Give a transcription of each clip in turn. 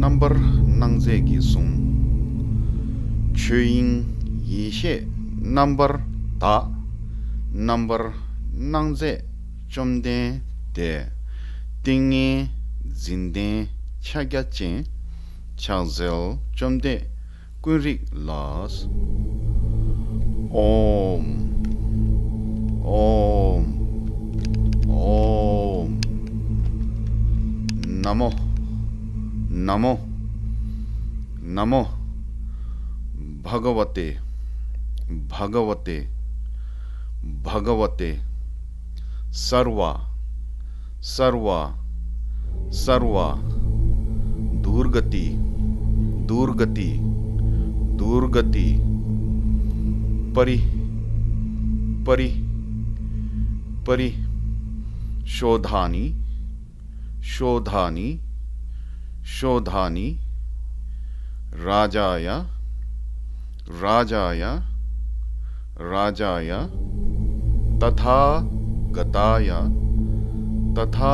number nangze gi sum chuing yishe number ta number nangze chomde de tingi zinde chagyachen changzel chomde kunrik las om om om namo namo namo भगवते भगवते भगवते सर्वा सर्वा सर्वा दुर्गति दुर्गति दुर्गति परि परि परि शोधानि शोधानि शोधानि राजाय राजाय राजाय तथा गताय तथा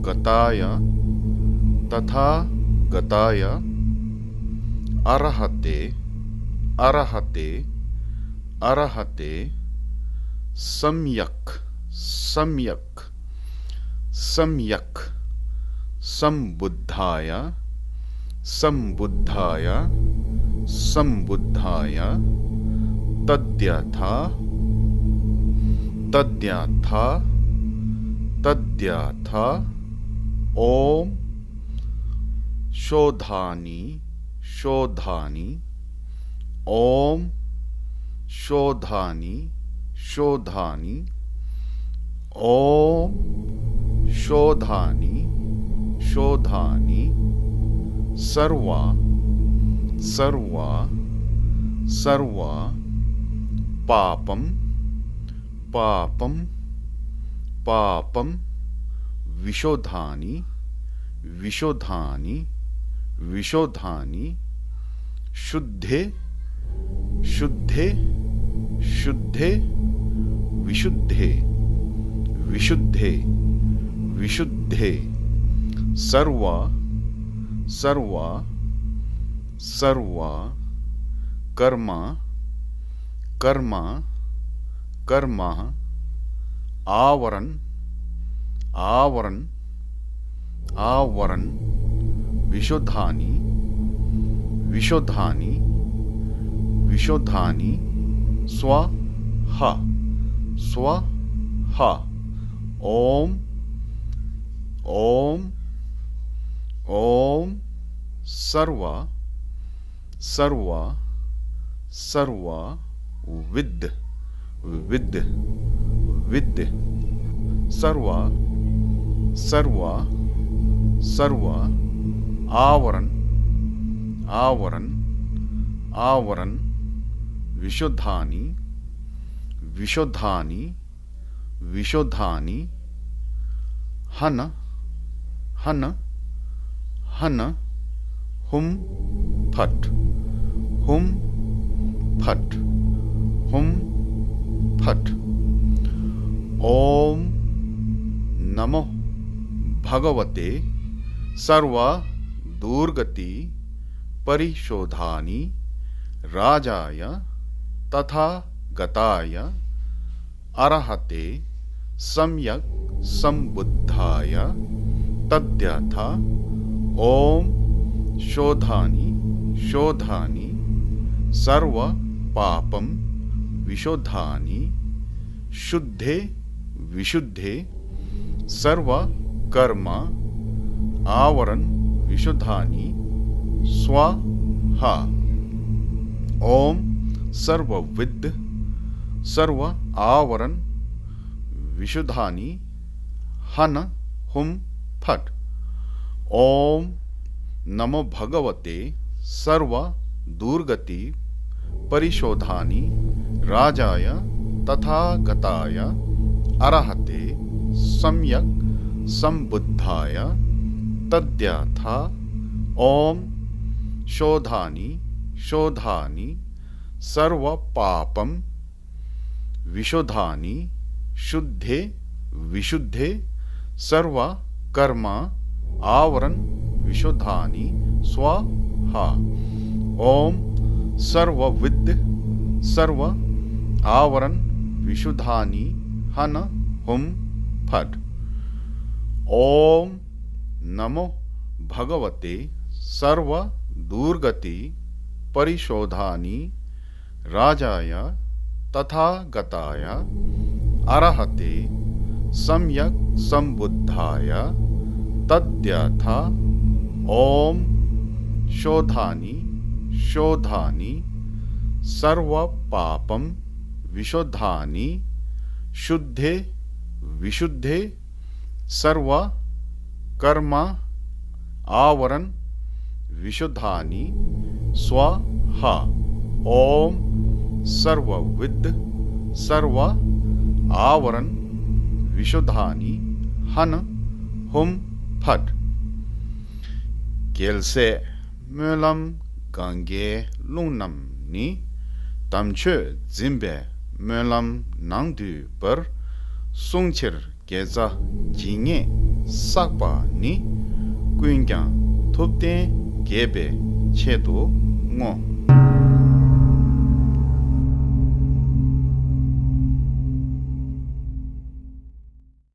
गताय तथा गताय अर्हते अर्हते अर्हते सम्यक् सम्यक् सम्यक् सम्बुद्धाय सम्बुद्धाय सम्बुद्धाय तद्यथा तद्यथा तद्यथा ओम शोधानि शोधानि ओम शोधानि शोधानि ओम शोधानि शोधानि सर्वा सर्वा सर्वा पापं पापं पापं विशोधानि विशोधानि विशोधानि शुद्धे शुद्धे शुद्धे विशुद्धे विशुद्धे विशुद्धे सर्वा सर्वा सर्वा कर्मा कर्मा कर्मा आवरण आवरण आवरण विशोधानि विशोधानि विशोधानि स्वाहा स्वाहा ओम ओम ओम सर्वा सर्वा सर्वा विद्ध विद्ध विद्ध सर्वा सर्वा सर्वा आवरण आवरण आवरण विशुद्धानि विशुद्धानि विशुद्धानि हन हन हन हुम फट हुम फट हुम फट ओम नमो भगवते सर्वा दुर्गति परिशोधानि राजाय तथा गताय अर्हते सम्यक् सम्बुद्धाय तद्यथा ओम शोधानि शोधानि सर्व पापं विशोधानि शुद्धे विशुद्धे सर्व कर्म आवरण विशुद्धानि स्वाहा ओम सर्वविद्ध सर्व आवरण विशुद्धानि हन हुम फट ओम नमो भगवते सर्व दुर्गति परिशोधानि राजाय तथा गताय अर्हते सम्यक् सम्बुद्धाय तद्यथा ओम शोधानि शोधानि सर्व पापं विशोधानि शुद्धे विशुद्धे सर्व कर्म आवरण विशुद्धानि स्वाहा। ओम सर्वविद्य सर्व आवरण विशुद्धानि हन हुम फट। ओम नमो भगवते सर्व दुर्गति परिशोधानि राजाय तथागताय अरहते सम्यक संबुद्धाय तद्यथा। ओम शोधानि शोधानि सर्व पापम विशुद्धानि शुद्धे विशुद्धे सर्व कर्म आवरण विशुद्धानि स्वाहा। ओम सर्वविद्य सर्व आवरण विशुद्धानि हन हुम फट। केलसे मेलम गंगे लुंगनम नि तमचे जिम्बे मेलम नांगदु पर सुंगचिर गेजा जिंगे sakpa ni kuingyang thupten gebe chedo ngo